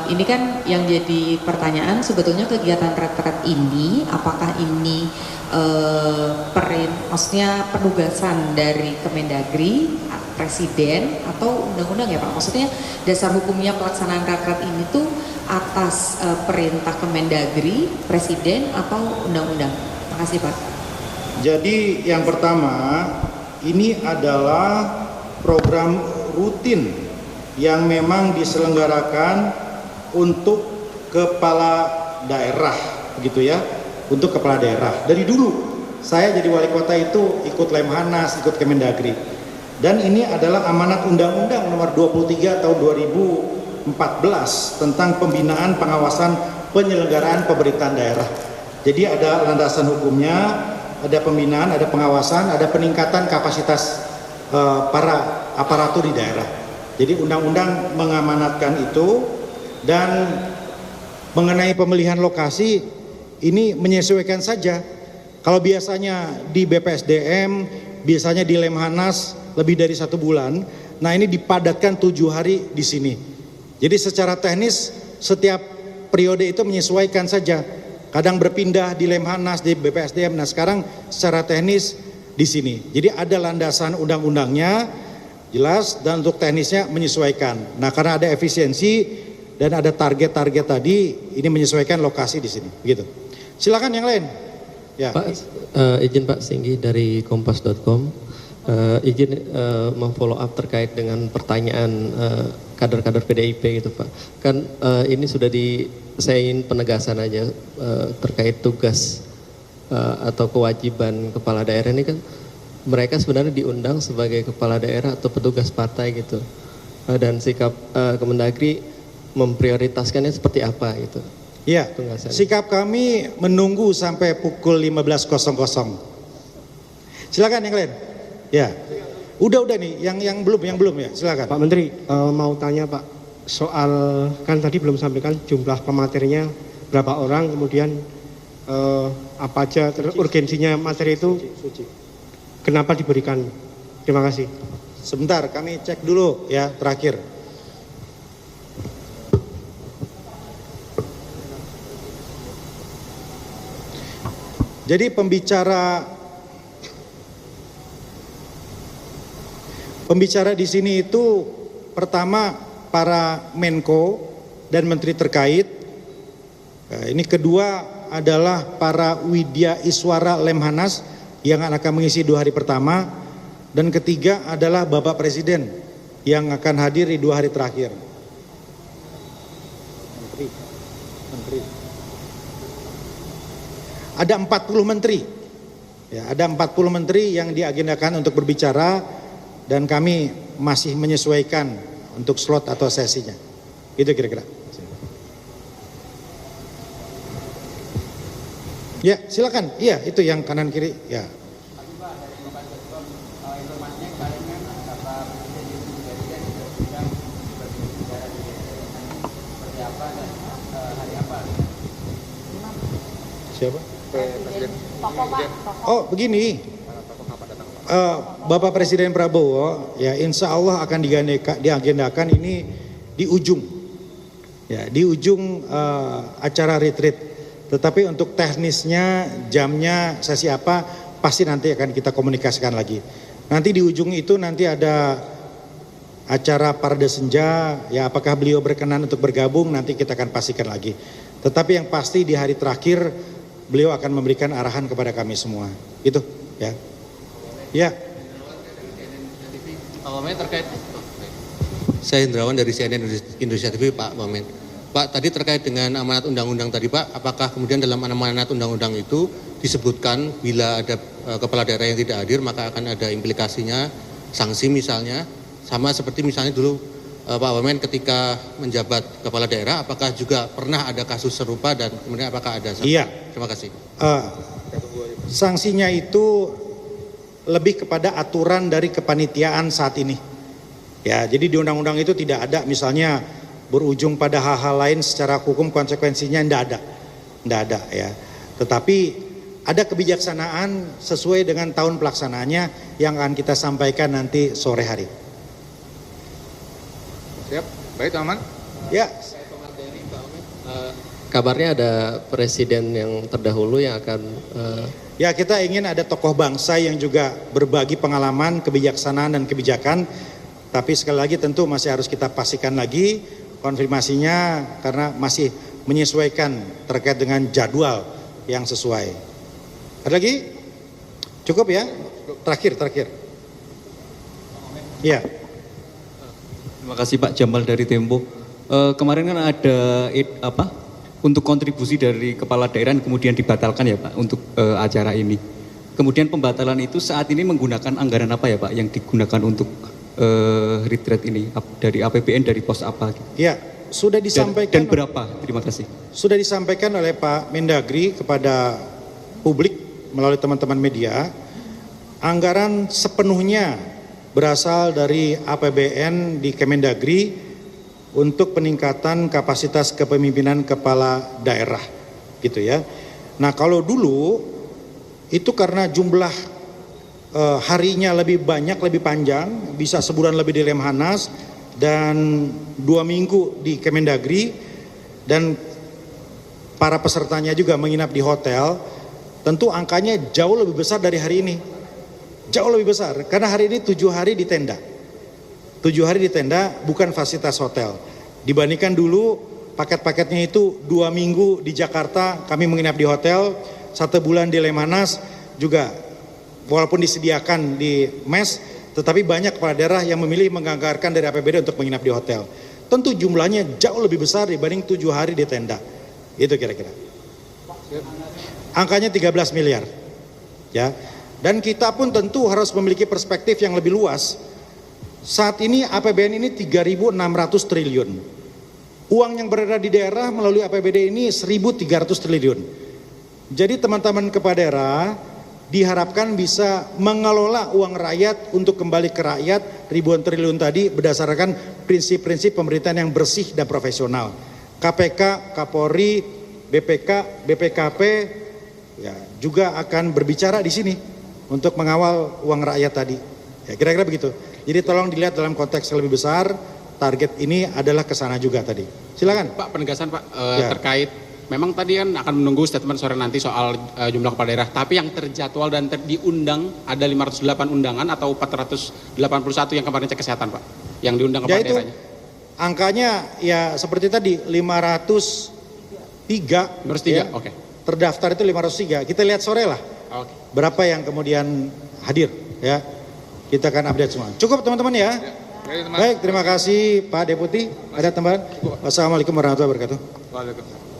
ini kan yang jadi pertanyaan sebetulnya kegiatan retret ini apakah ini maksudnya penugasan dari Kemendagri, Presiden atau undang-undang ya Pak? Maksudnya dasar hukumnya pelaksanaan retret ini tuh atas perintah Kemendagri, Presiden atau undang-undang? Makasih Pak. Jadi yang pertama ini adalah program rutin yang memang diselenggarakan untuk kepala daerah, begitu ya, untuk kepala daerah. Dari dulu saya jadi wali kota itu ikut Lemhanas, ikut Kemendagri. Dan ini adalah amanat Undang-Undang nomor 23 tahun 2014 tentang pembinaan pengawasan penyelenggaraan pemerintahan daerah. Jadi ada landasan hukumnya, ada pembinaan, ada pengawasan, ada peningkatan kapasitas para aparatur di daerah. Jadi undang-undang mengamanatkan itu, dan mengenai pemilihan lokasi ini menyesuaikan saja. Kalau biasanya di BPSDM, biasanya di Lemhanas lebih dari 1 bulan, nah ini dipadatkan 7 hari di sini. Jadi secara teknis setiap periode itu menyesuaikan saja. Kadang berpindah di Lemhanas, di BPSDM. Nah sekarang secara teknis di sini. Jadi ada landasan undang-undangnya jelas, dan untuk teknisnya menyesuaikan. Nah karena ada efisiensi dan ada target-target tadi, ini menyesuaikan lokasi di sini. Begitu. Silakan yang lain. Ya. Pak, izin Pak Singgi dari kompas.com. Izin memfollow up terkait dengan pertanyaan kader-kader PDIP gitu Pak. Kan ini sudah saya ingin penegasan aja terkait tugas atau kewajiban kepala daerah ini kan mereka sebenarnya diundang sebagai kepala daerah atau petugas partai gitu. Dan sikap Kemendagri memprioritaskannya seperti apa gitu. Ya, sikap kami menunggu sampai pukul 15.00. Silakan yang lain. Ya. Udah nih, yang belum ya, silakan. Pak Menteri, mau tanya Pak, soal kan tadi belum sampaikan jumlah pematerinya berapa orang, kemudian apa aja urgensinya materi itu, kenapa diberikan? Terima kasih. Sebentar, kami cek dulu ya terakhir. Jadi pembicara di sini itu pertama para Menko dan Menteri terkait. Ini kedua adalah para Widya Iswara Lemhanas yang akan mengisi 2 hari pertama, dan ketiga adalah Bapak Presiden yang akan hadir di 2 hari terakhir. Menteri. Ada 40 menteri. Ya, ada 40 menteri yang diagendakan untuk berbicara, dan kami masih menyesuaikan untuk slot atau sesinya. Itu kira-kira. Ya, silakan. Iya, itu yang kanan kiri. Ya. Siapa? Oh, begini. Bapak Presiden Prabowo, ya insya Allah akan diagendakan ini di ujung. Ya, di ujung acara retreat. Tetapi untuk teknisnya, jamnya, sesi apa, pasti nanti akan kita komunikasikan lagi. Nanti di ujung itu nanti ada acara Parade Senja, ya apakah beliau berkenan untuk bergabung, nanti kita akan pastikan lagi. Tetapi yang pasti di hari terakhir, beliau akan memberikan arahan kepada kami semua. Gitu, ya. Ya. Pak Wamen terkait. Saya Hendrawan dari CNN Indonesia TV, Pak Wamen. Pak, tadi terkait dengan amanat undang-undang tadi Pak, apakah kemudian dalam amanat undang-undang itu disebutkan bila ada kepala daerah yang tidak hadir maka akan ada implikasinya, sanksi misalnya, sama seperti misalnya dulu Pak Wamen ketika menjabat kepala daerah, apakah juga pernah ada kasus serupa dan kemudian apakah ada sanksi? Iya. Terima kasih. Sanksinya itu lebih kepada aturan dari kepanitiaan saat ini. Ya, jadi di undang-undang itu tidak ada misalnya berujung pada hal-hal lain secara hukum konsekuensinya, tidak ada ya. Tetapi ada kebijaksanaan sesuai dengan tahun pelaksanaannya yang akan kita sampaikan nanti sore hari. Siap, baik aman. Ya. kabarnya ada presiden yang terdahulu yang akan Ya, kita ingin ada tokoh bangsa yang juga berbagi pengalaman, kebijaksanaan dan kebijakan. Tapi sekali lagi tentu masih harus kita pastikan lagi konfirmasinya karena masih menyesuaikan terkait dengan jadwal yang sesuai. Ada lagi? Cukup ya? Terakhir. Ya. Terima kasih Pak Jamal dari Tempo. Kemarin kan ada untuk kontribusi dari kepala daerah yang kemudian dibatalkan ya Pak untuk acara ini. Kemudian pembatalan itu saat ini menggunakan anggaran apa ya Pak yang digunakan untuk retreat ini dari APBN, dari pos apa? Ya, sudah disampaikan dan berapa? Terima kasih. Sudah disampaikan oleh Pak Mendagri kepada publik melalui teman-teman media. Anggaran sepenuhnya berasal dari APBN di Kemendagri untuk peningkatan kapasitas kepemimpinan kepala daerah gitu ya. Nah, kalau dulu itu karena jumlah harinya lebih banyak, lebih panjang, bisa sebulan lebih di Lemhanas dan 2 minggu di Kemendagri dan para pesertanya juga menginap di hotel, tentu angkanya jauh lebih besar dari hari ini. Jauh lebih besar karena hari ini 7 hari di tenda. 7 hari di tenda bukan fasilitas hotel. Dibandingkan dulu paket-paketnya itu 2 minggu di Jakarta kami menginap di hotel, 1 bulan di Lemhanas juga walaupun disediakan di mes, tetapi banyak kepala daerah yang memilih menganggarkan dari APBD untuk menginap di hotel. Tentu jumlahnya jauh lebih besar dibanding 7 hari di tenda. Itu kira-kira. Angkanya 13 miliar. Ya. Dan kita pun tentu harus memiliki perspektif yang lebih luas. Saat ini APBN ini 3.600 triliun. Uang yang berada di daerah melalui APBD ini 1.300 triliun. Jadi teman-teman kepala daerah diharapkan bisa mengelola uang rakyat untuk kembali ke rakyat ribuan triliun tadi berdasarkan prinsip-prinsip pemerintahan yang bersih dan profesional. KPK, Kapolri, BPK, BPKP ya, juga akan berbicara di sini untuk mengawal uang rakyat tadi. Ya, kira-kira begitu. Jadi tolong dilihat dalam konteks yang lebih besar, target ini adalah ke sana juga tadi. Silakan. Pak, penegasan Pak terkait memang tadi kan akan menunggu statement sore nanti soal jumlah kepala daerah, tapi yang terjadwal dan diundang ada 508 undangan atau 481 yang kemarin cek kesehatan Pak, yang diundang kepala daerahnya. Angkanya ya seperti tadi 503. 503, ya, oke. Terdaftar itu 503. Kita lihat sore lah. Oke. Berapa yang kemudian hadir ya. Kita akan update semua. Cukup teman-teman ya. Baik, terima kasih Pak Deputi. Ada tambahan? Wassalamualaikum warahmatullahi wabarakatuh. Waalaikumsalam.